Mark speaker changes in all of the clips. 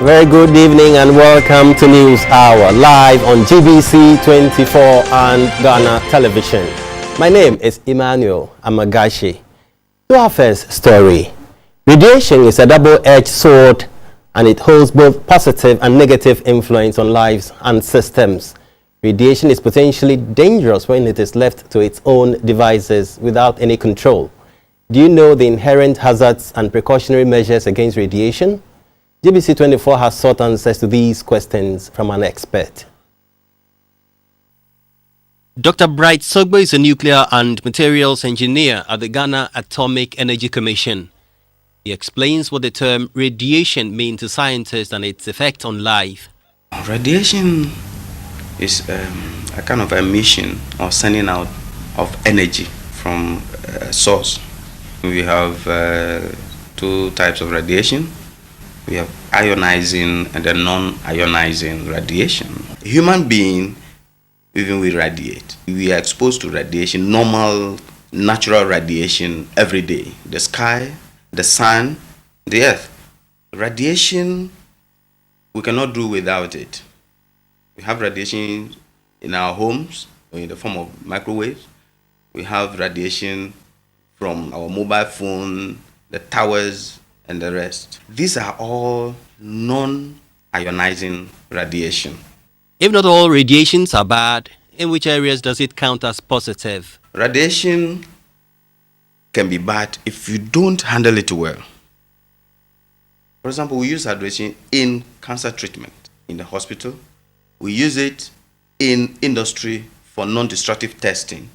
Speaker 1: Very good evening and welcome to News Hour, live on GBC24 and Ghana Television. My name is Emmanuel Amagashi. To our first story, radiation is a double-edged sword and it holds both positive and negative influence on lives and systems. Radiation is potentially dangerous when it is left to its own devices without any control. Do you know the inherent hazards and precautionary measures against radiation? GBC24 has sought answers to these questions from an expert. Dr. Bright Sogbo is a nuclear and materials engineer at the Ghana Atomic Energy Commission. He explains what the term radiation means to scientists and its effect on life.
Speaker 2: Radiation is a kind of emission or sending out of energy from a source. We have two types of radiation. We have ionizing and then non-ionizing radiation. Human being, even we radiate. We are exposed to radiation, normal, natural radiation every day. The sky, the sun, the earth. Radiation, we cannot do without it. We have radiation in our homes, in the form of microwaves. We have radiation from our mobile phone, the towers, and the rest. These are all non-ionizing radiation.
Speaker 1: If not all radiations are bad, in which areas does it count as positive?
Speaker 2: Radiation can be bad if you don't handle it well. For example, we use radiation in cancer treatment in the hospital. We use it in industry for non-destructive testing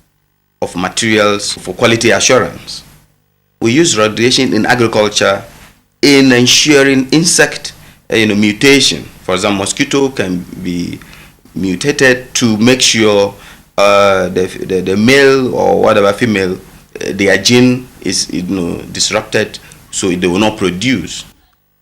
Speaker 2: of materials for quality assurance. We use radiation in agriculture in ensuring insect mutation. For example, mosquito can be mutated to make sure the male or whatever female, their gene is disrupted so they will not produce.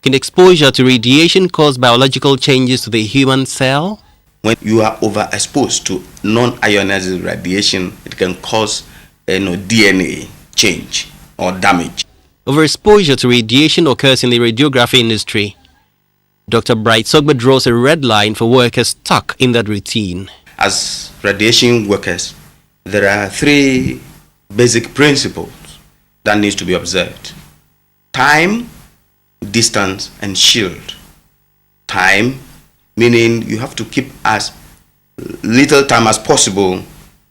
Speaker 1: Can exposure to radiation cause biological changes to the human cell?
Speaker 2: When you are overexposed to non-ionizing radiation, it can cause DNA change or damage.
Speaker 1: Overexposure to radiation occurs in the radiography industry. Dr. Bright Sogbo draws a red line for workers stuck in that routine.
Speaker 2: As radiation workers, there are three basic principles that needs to be observed. Time, distance, and shield. Time, meaning you have to keep as little time as possible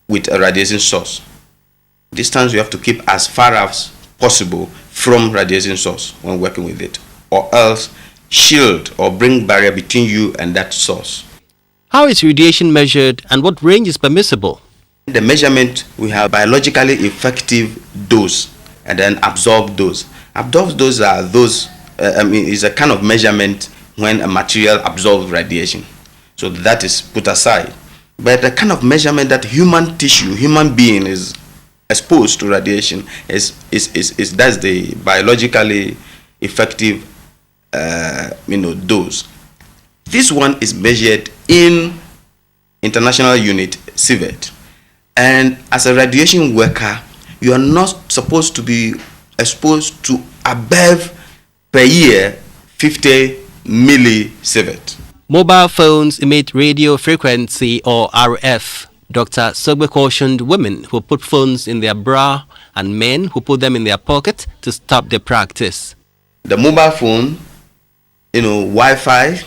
Speaker 2: with a radiation source. Distance, you have to keep as far as possible from radiation source when working with it, or else shield or bring barrier between you and that source.
Speaker 1: How is radiation measured and what range is permissible?
Speaker 2: The measurement, we have biologically effective dose and then absorbed dose. Absorbed dose are those, is a kind of measurement when a material absorbs radiation. So that is put aside. But the kind of measurement that human tissue, human being is exposed to radiation is that's the biologically effective dose. This one is measured in international unit civet, and as a radiation worker you are not supposed to be exposed to above per year 50 millisievert.
Speaker 1: Mobile phones emit radio frequency or RF. Dr. Sogbo cautioned women who put phones in their bra and men who put them in their pocket to stop the practice.
Speaker 2: The mobile phone, Wi-Fi,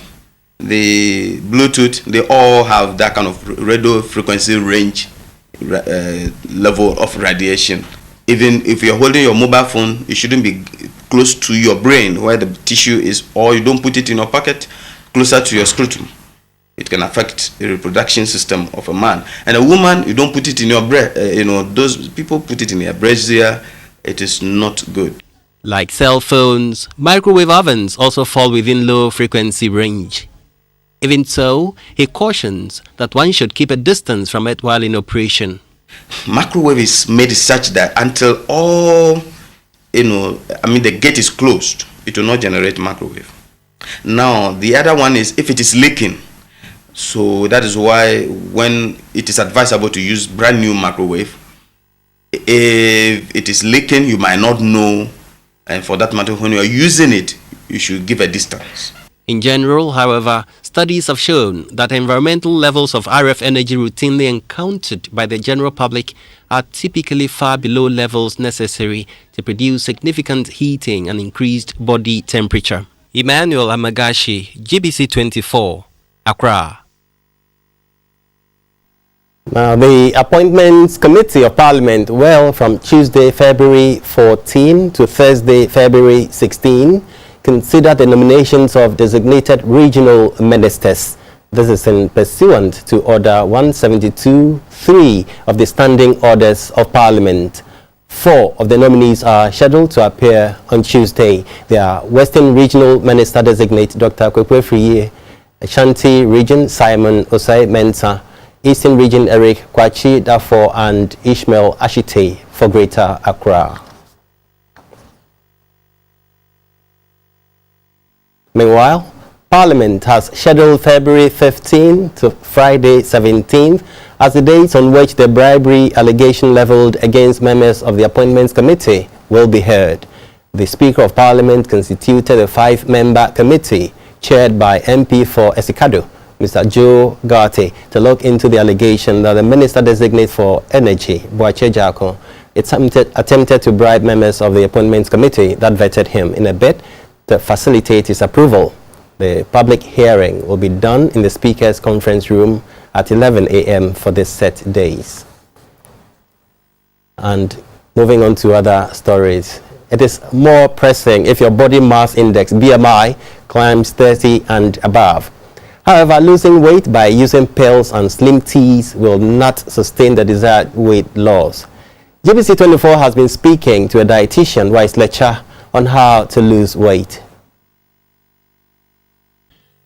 Speaker 2: the Bluetooth, they all have that kind of radio frequency range level of radiation. Even if you're holding your mobile phone, it shouldn't be close to your brain where the tissue is, or you don't put it in your pocket closer to your scrotum. It can affect the reproduction system of a man. And a woman, you don't put it in your breast. Those people put it in their brassiere. It is not good.
Speaker 1: Like cell phones, microwave ovens also fall within low frequency range. Even so, he cautions that one should keep a distance from it while in operation.
Speaker 2: Microwave is made such that until all, the gate is closed, it will not generate microwave. Now, the other one is if it is leaking. So that is why when it is advisable to use brand new microwave, if it is leaking, you might not know, and for that matter, when you are using it, you should give a distance.
Speaker 1: In general, however, studies have shown that environmental levels of RF energy routinely encountered by the general public are typically far below levels necessary to produce significant heating and increased body temperature. Emmanuel Amagashi, GBC24, Accra.
Speaker 3: Now, the Appointments Committee of Parliament will, from Tuesday, February 14 to Thursday, February 16, consider the nominations of designated regional ministers. This is in pursuant to Order 172(3) of the Standing Orders of Parliament. 4 of the nominees are scheduled to appear on Tuesday. They are Western Regional Minister Designate Dr. Kwekwe Friye, Ashanti Region Simon Osai Mensah, Eastern Region Eric Kwachi Dafor, and Ishmael Ashite for Greater Accra. Meanwhile, Parliament has scheduled February 15 to Friday 17th as the dates on which the bribery allegation leveled against members of the Appointments Committee will be heard. The Speaker of Parliament constituted a 5-member committee chaired by MP for Esikado, Mr. Joe Garte, to look into the allegation that the Minister Designate for Energy, Boache Jako, attempted to bribe members of the Appointments Committee that vetted him in a bid to facilitate his approval. The public hearing will be done in the Speaker's conference room at 11 a.m. for this set days. And moving on to other stories, it is more pressing if your body mass index, BMI, climbs 30 and above. However, losing weight by using pills and slim teas will not sustain the desired weight loss. GBC24 has been speaking to a dietitian, Wise Lecha, on how to lose weight.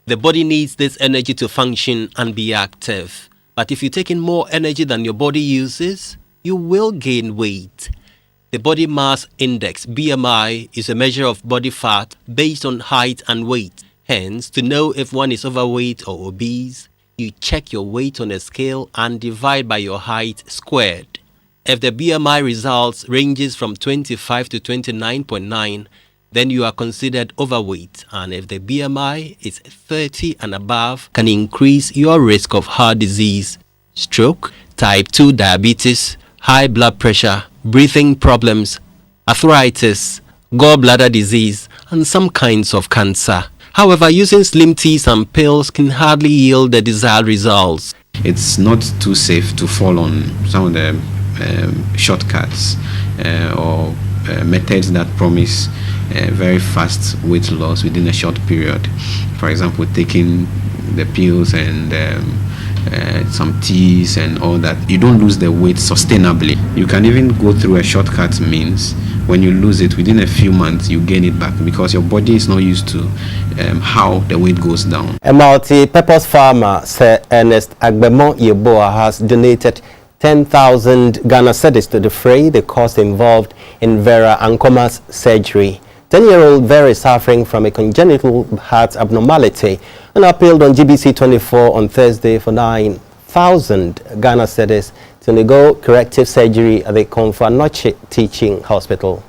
Speaker 1: The body needs this energy to function and be active. But if you take in more energy than your body uses, you will gain weight. The body mass index, BMI, is a measure of body fat based on height and weight. Hence, to know if one is overweight or obese, you check your weight on a scale and divide by your height squared. If the BMI results ranges from 25 to 29.9, then you are considered overweight, and if the BMI is 30 and above, can increase your risk of heart disease, stroke, type 2 diabetes, high blood pressure, breathing problems, arthritis, gallbladder disease, and some kinds of cancer. However, using slim teas and pills can hardly yield the desired results.
Speaker 2: It's not too safe to fall on some of the shortcuts or methods that promise very fast weight loss within a short period. For example, taking the pills and some teas and all that. You don't lose the weight sustainably. You can even go through a shortcut means. When you lose it within a few months, you gain it back because your body is not used to how the weight goes down.
Speaker 3: A multi-purpose farmer, Sir Ernest Agbemo Yeboah, has donated 10,000 Ghana cedis to defray the cost involved in Vera Ankoma's surgery. 10-year-old Vera is suffering from a congenital heart abnormality and appealed on GBC24 on Thursday for 9,000 Ghana cedis to undergo corrective surgery at the Konfanoche Teaching Hospital.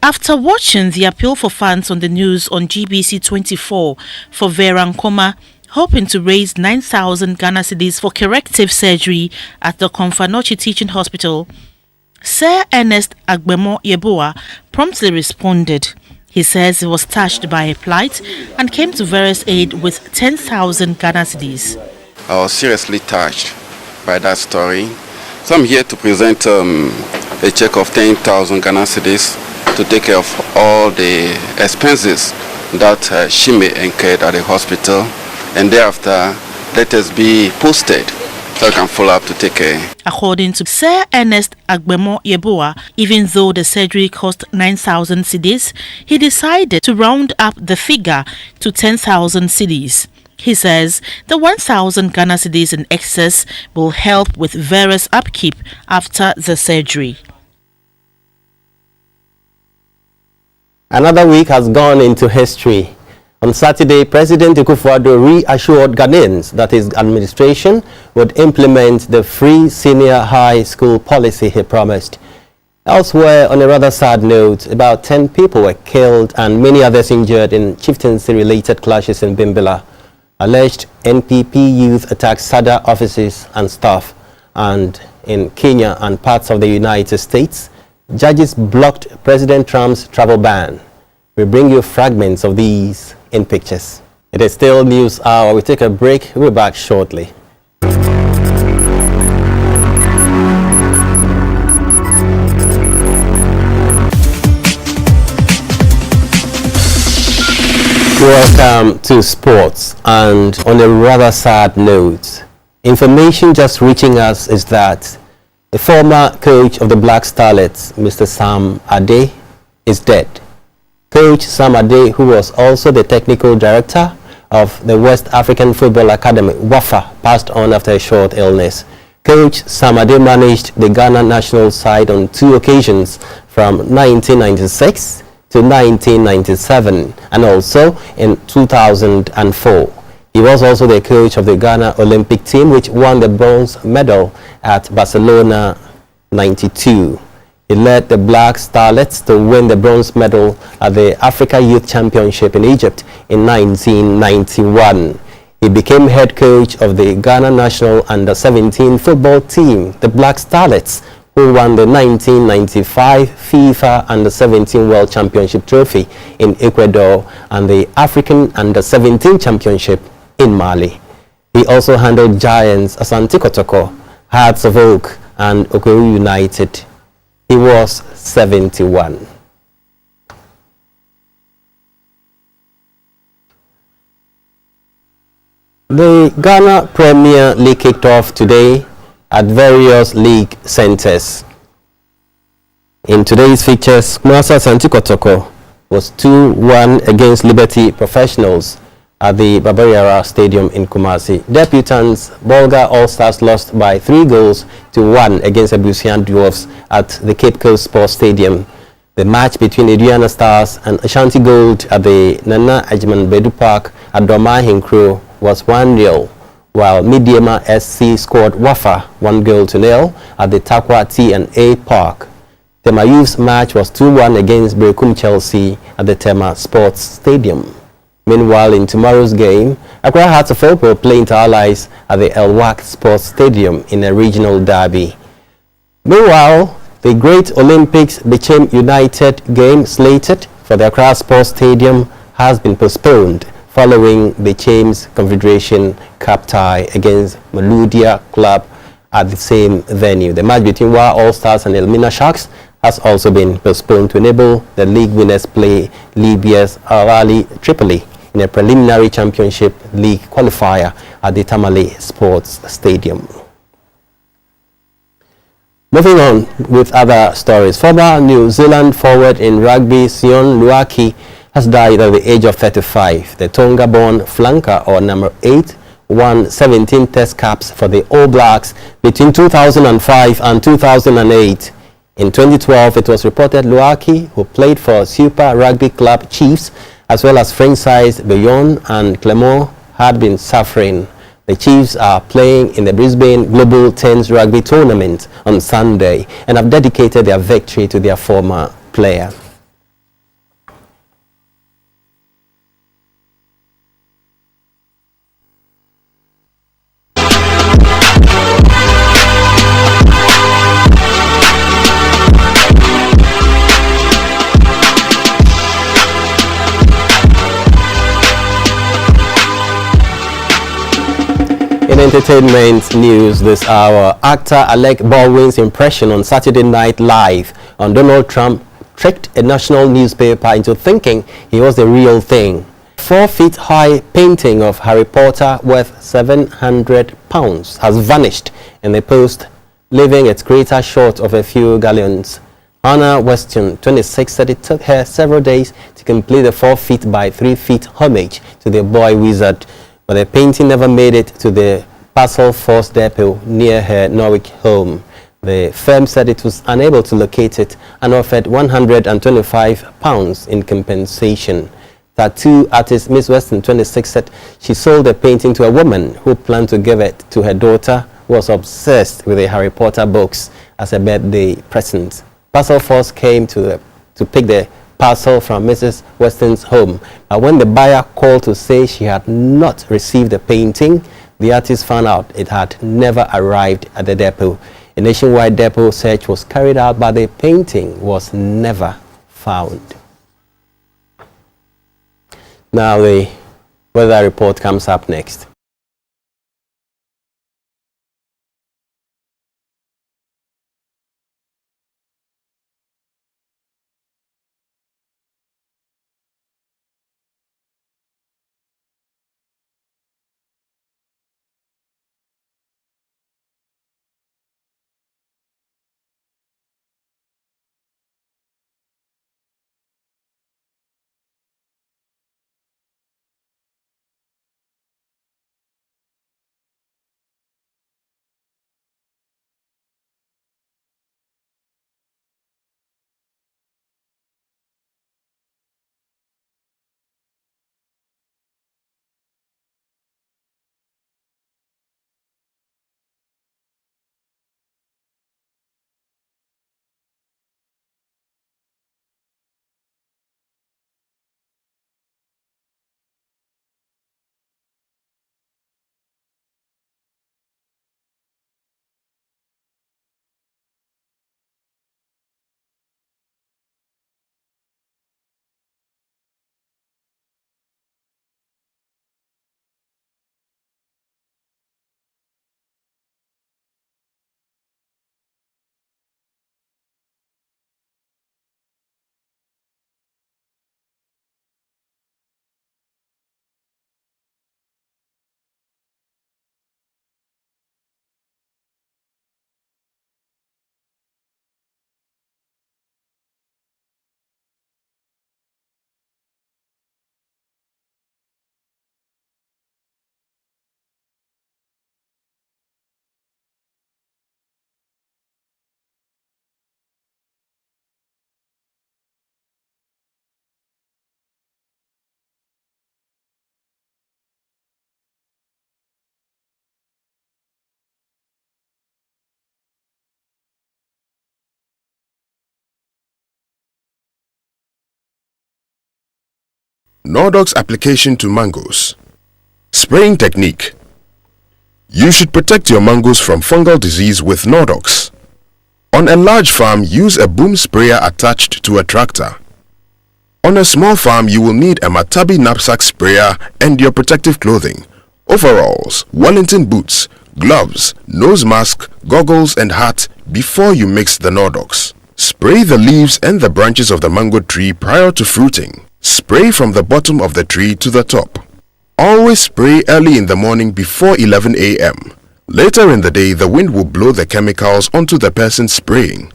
Speaker 4: After watching the appeal for funds on the news on GBC24 for Vera Nkoma, hoping to raise 9,000 Ghana cedis for corrective surgery at the Konfanoche Teaching Hospital, Sir Ernest Agbemo Yeboah promptly responded. He says he was touched by a plight and came to Vera's aid with 10,000 Ghana cedis.
Speaker 5: I was seriously touched by that story. So I'm here to present a check of 10,000 Ghana cedis to take care of all the expenses that she may incur at the hospital, and thereafter let us be posted so I can follow up to take care.
Speaker 4: According to Sir Ernest Agbemo Yeboah, even though the surgery cost 9,000 cedis, he decided to round up the figure to 10,000 cedis. He says the 1,000 Ghana cedis in excess will help with Vera's upkeep after the surgery.
Speaker 3: Another week has gone into history. On Saturday, President Akufo-Addo reassured Ghanaians that his administration would implement the free senior high school policy he promised. Elsewhere, on a rather sad note, about 10 people were killed and many others injured in chieftaincy-related clashes in Bimbilla. Alleged NPP youth attacked SADA offices and staff. And in Kenya and parts of the United States, judges blocked President Trump's travel ban. We bring you fragments of these in pictures. It is still News Hour. We take a break. We'll be back shortly. Welcome to sports, and on a rather sad note, information just reaching us is that the former coach of the Black Starlets, Mr. Sam Ade, is dead. Coach Sam Ade, who was also the technical director of the West African Football Academy, WAFA, passed on after a short illness. Coach Sam Ade managed the Ghana national side on 2 occasions from 1996 to 1997 and also in 2004. He was also the coach of the Ghana Olympic team, which won the bronze medal at Barcelona 92. He led the Black Starlets to win the bronze medal at the Africa Youth Championship in Egypt in 1991. He became head coach of the Ghana national under-17 football team, the Black Starlets, who won the 1995 FIFA Under-17 World Championship trophy in Ecuador and the African Under-17 Championship in Mali. He also handled giants Asante Kotoko, Hearts of Oak and Okoru United. He was 71. The Ghana Premier League kicked off today at various league centers. In today's features, Kumasi Asante Kotoko was 2-1 against Liberty Professionals at the Babariara Stadium in Kumasi. Debutants Bolga All-Stars lost by 3-1 against Abusian Dwarfs at the Cape Coast Sports Stadium. The match between Adriana Stars and Ashanti Gold at the Nana Ajiman Bedu Park at Doma Hinkro was 1-0. While Midiema SC scored Wafa 1-0 at the Takwa T&A Park. Tema Youth's match was 2-1 against Brekum Chelsea at the Tema Sports Stadium. Meanwhile, in tomorrow's game, Accra Hearts of Oak will play Inter Allies at the Elwak Sports Stadium in a regional derby. Meanwhile, the Great Olympics Bechem United game slated for the Accra Sports Stadium has been postponed following the James Confederation Cup tie against Maludia Club at the same venue. The match between Wa All-Stars and Elmina Sharks has also been postponed to enable the league winners play Libya's Al-Ali Tripoli in a preliminary championship league qualifier at the Tamale Sports Stadium. Moving on with other stories. Former New Zealand forward in rugby Sion Luaki has died at the age of 35. The Tonga-born flanker, or number 8, won 17 test caps for the All Blacks between 2005 and 2008. In 2012, it was reported Luaki, who played for Super Rugby Club Chiefs, as well as French sides Bayonne and Clermont, had been suffering. The Chiefs are playing in the Brisbane Global Tens Rugby Tournament on Sunday and have dedicated their victory to their former player. In entertainment news this hour, actor Alec Baldwin's impression on Saturday Night Live on Donald Trump tricked a national newspaper into thinking he was the real thing. 4-foot-high painting of Harry Potter worth £700 has vanished in the post, leaving its creator short of a few galleons. Hannah Weston, 26, said it took her several days to complete the 4 feet by 3 feet homage to the boy wizard, but the painting never made it to the Parcel Force Depot near her Norwich home. The firm said it was unable to locate it and offered £125 in compensation. Tattoo artist Miss Weston, 26, said she sold the painting to a woman who planned to give it to her daughter, who was obsessed with the Harry Potter books, as a birthday present. Parcel force came to pick the parcel from Mrs. Weston's home. When the buyer called to say she had not received the painting, the artist found out it had never arrived at the depot. A nationwide depot search was carried out, but the painting was never found. Now the weather report comes up next.
Speaker 6: Nordox application to mangoes. Spraying technique. You should protect your mangoes from fungal disease with Nordox. On a large farm, use a boom sprayer attached to a tractor. On a small farm, you will need a Matabi knapsack sprayer and your protective clothing, overalls, Wellington boots, gloves, nose mask, goggles and hat before you mix the Nordox. Spray the leaves and the branches of the mango tree prior to fruiting. Spray from the bottom of the tree to the top. Always spray early in the morning before 11 a.m. Later in the day, the wind will blow the chemicals onto the person spraying.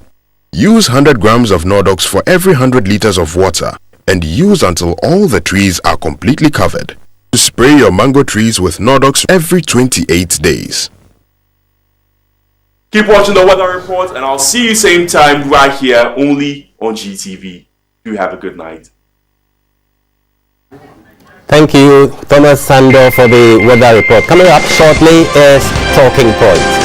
Speaker 6: Use 100 grams of Nordox for every 100 liters of water and use until all the trees are completely covered. To spray your mango trees with Nordox every 28 days.
Speaker 7: Keep watching the weather report and I'll see you same time right here only on GTV. You have a good night.
Speaker 3: Thank you, Thomas Sando, for the weather report. Coming up shortly is Talking Points.